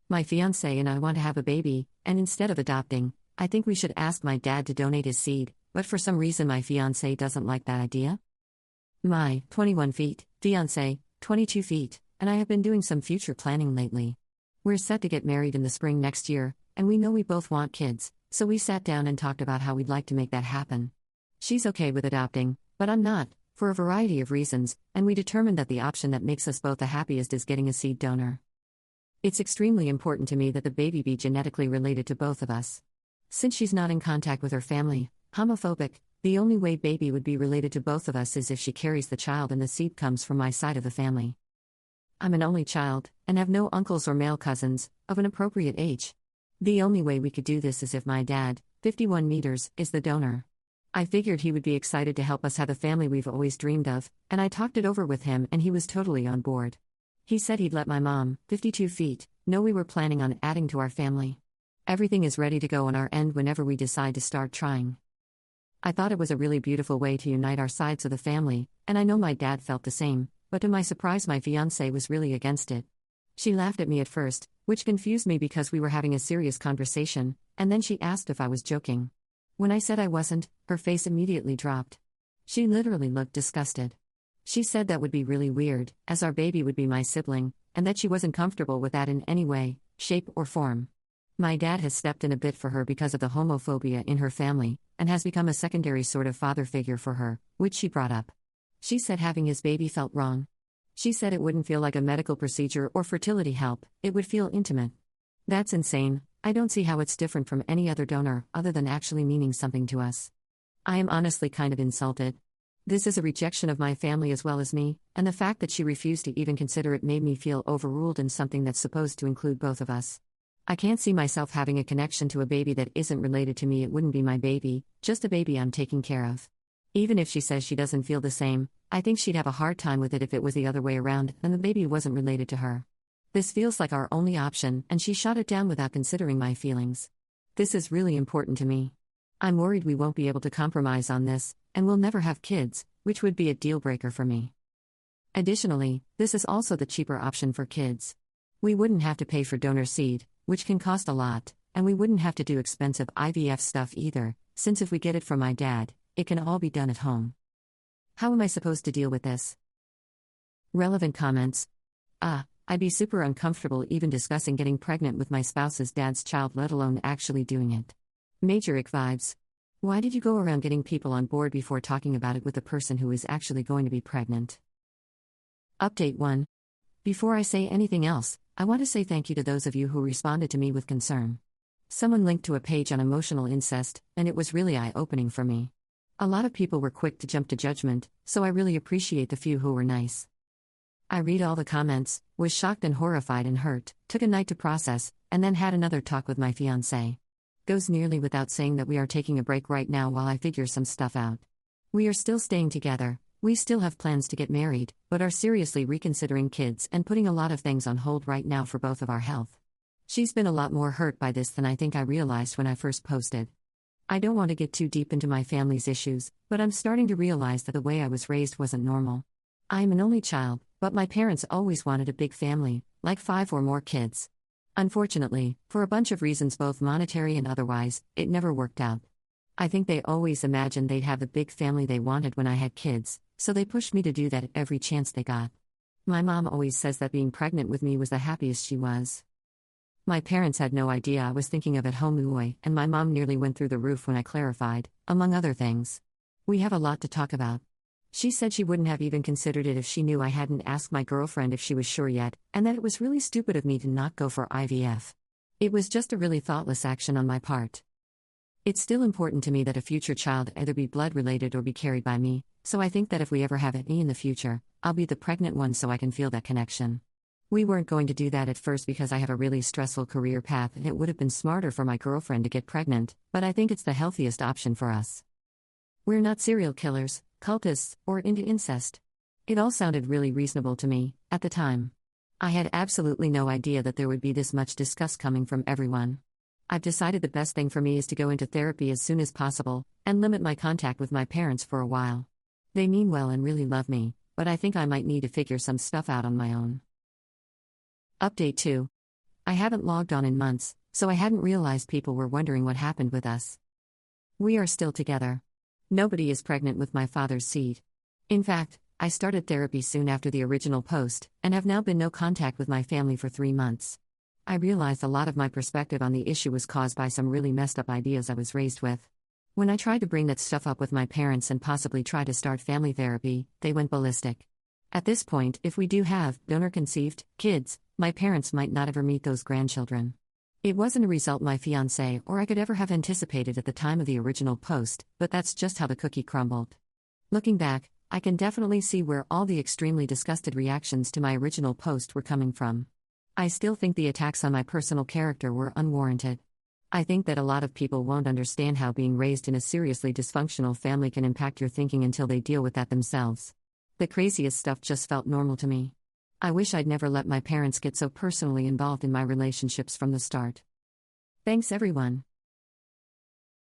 My fiancé and I want to have a baby, and instead of adopting, I think we should ask my dad to donate his seed, but for some reason my fiancé doesn't like that idea. My 21 feet, fiancé, 22 feet, and I have been doing some future planning lately. We're set to get married in the spring next year, and we know we both want kids, so we sat down and talked about how we'd like to make that happen. She's okay with adopting, but I'm not, for a variety of reasons, and we determined that the option that makes us both the happiest is getting a seed donor. It's extremely important to me that the baby be genetically related to both of us. Since she's not in contact with her family, homophobic, the only way baby would be related to both of us is if she carries the child and the seed comes from my side of the family. I'm an only child, and have no uncles or male cousins, of an appropriate age. The only way we could do this is if my dad, 51 meters, is the donor. I figured he would be excited to help us have the family we've always dreamed of, and I talked it over with him and he was totally on board. He said he'd let my mom, 52 feet, know we were planning on adding to our family. Everything is ready to go on our end whenever we decide to start trying. I thought it was a really beautiful way to unite our sides of the family, and I know my dad felt the same, but to my surprise my fiancée was really against it. She laughed at me at first, which confused me because we were having a serious conversation, and then she asked if I was joking. When I said I wasn't, her face immediately dropped. She literally looked disgusted. She said that would be really weird, as our baby would be my sibling, and that she wasn't comfortable with that in any way, shape, or form. My dad has stepped in a bit for her because of the homophobia in her family, and has become a secondary sort of father figure for her, which she brought up. She said having his baby felt wrong. She said it wouldn't feel like a medical procedure or fertility help, it would feel intimate. That's insane. I don't see how it's different from any other donor, other than actually meaning something to us. I am honestly kind of insulted. This is a rejection of my family as well as me, and the fact that she refused to even consider it made me feel overruled in something that's supposed to include both of us. I can't see myself having a connection to a baby that isn't related to me. It wouldn't be my baby, just a baby I'm taking care of. Even if she says she doesn't feel the same, I think she'd have a hard time with it if it was the other way around and the baby wasn't related to her. This feels like our only option, and she shot it down without considering my feelings. This is really important to me. I'm worried we won't be able to compromise on this, and we'll never have kids, which would be a deal breaker for me. Additionally, this is also the cheaper option for kids. We wouldn't have to pay for donor seed, which can cost a lot, and we wouldn't have to do expensive IVF stuff either, since if we get it from my dad, it can all be done at home. How am I supposed to deal with this? Relevant comments. I'd be super uncomfortable even discussing getting pregnant with my spouse's dad's child, let alone actually doing it. Major ick vibes. Why did you go around getting people on board before talking about it with the person who is actually going to be pregnant? Update 1. Before I say anything else, I want to say thank you to those of you who responded to me with concern. Someone linked to a page on emotional incest, and it was really eye-opening for me. A lot of people were quick to jump to judgment, so I really appreciate the few who were nice. I read all the comments, was shocked and horrified and hurt, took a night to process, and then had another talk with my fiancé. Goes nearly without saying that we are taking a break right now while I figure some stuff out. We are still staying together, we still have plans to get married, but are seriously reconsidering kids and putting a lot of things on hold right now for both of our health. She's been a lot more hurt by this than I think I realized when I first posted. I don't want to get too deep into my family's issues, but I'm starting to realize that the way I was raised wasn't normal. I am an only child, but my parents always wanted a big family, like 5 or more kids. Unfortunately, for a bunch of reasons both monetary and otherwise, it never worked out. I think they always imagined they'd have the big family they wanted when I had kids, so they pushed me to do that every chance they got. My mom always says that being pregnant with me was the happiest she was. My parents had no idea I was thinking of at home Uy, and my mom nearly went through the roof when I clarified, among other things. We have a lot to talk about. She said she wouldn't have even considered it if she knew I hadn't asked my girlfriend if she was sure yet, and that it was really stupid of me to not go for IVF. It was just a really thoughtless action on my part. It's still important to me that a future child either be blood-related or be carried by me, so I think that if we ever have any in the future, I'll be the pregnant one so I can feel that connection. We weren't going to do that at first because I have a really stressful career path and it would have been smarter for my girlfriend to get pregnant, but I think it's the healthiest option for us. We're not serial killers, cultists, or into incest. It all sounded really reasonable to me, at the time. I had absolutely no idea that there would be this much disgust coming from everyone. I've decided the best thing for me is to go into therapy as soon as possible, and limit my contact with my parents for a while. They mean well and really love me, but I think I might need to figure some stuff out on my own. Update 2. I haven't logged on in months, so I hadn't realized people were wondering what happened with us. We are still together. Nobody is pregnant with my father's seed. In fact, I started therapy soon after the original post, and have now been no contact with my family for 3 months. I realized a lot of my perspective on the issue was caused by some really messed up ideas I was raised with. When I tried to bring that stuff up with my parents and possibly try to start family therapy, they went ballistic. At this point, if we do have donor-conceived kids, my parents might not ever meet those grandchildren. It wasn't a result my fiancé or I could ever have anticipated at the time of the original post, but that's just how the cookie crumbled. Looking back, I can definitely see where all the extremely disgusted reactions to my original post were coming from. I still think the attacks on my personal character were unwarranted. I think that a lot of people won't understand how being raised in a seriously dysfunctional family can impact your thinking until they deal with that themselves. The craziest stuff just felt normal to me. I wish I'd never let my parents get so personally involved in my relationships from the start. Thanks everyone.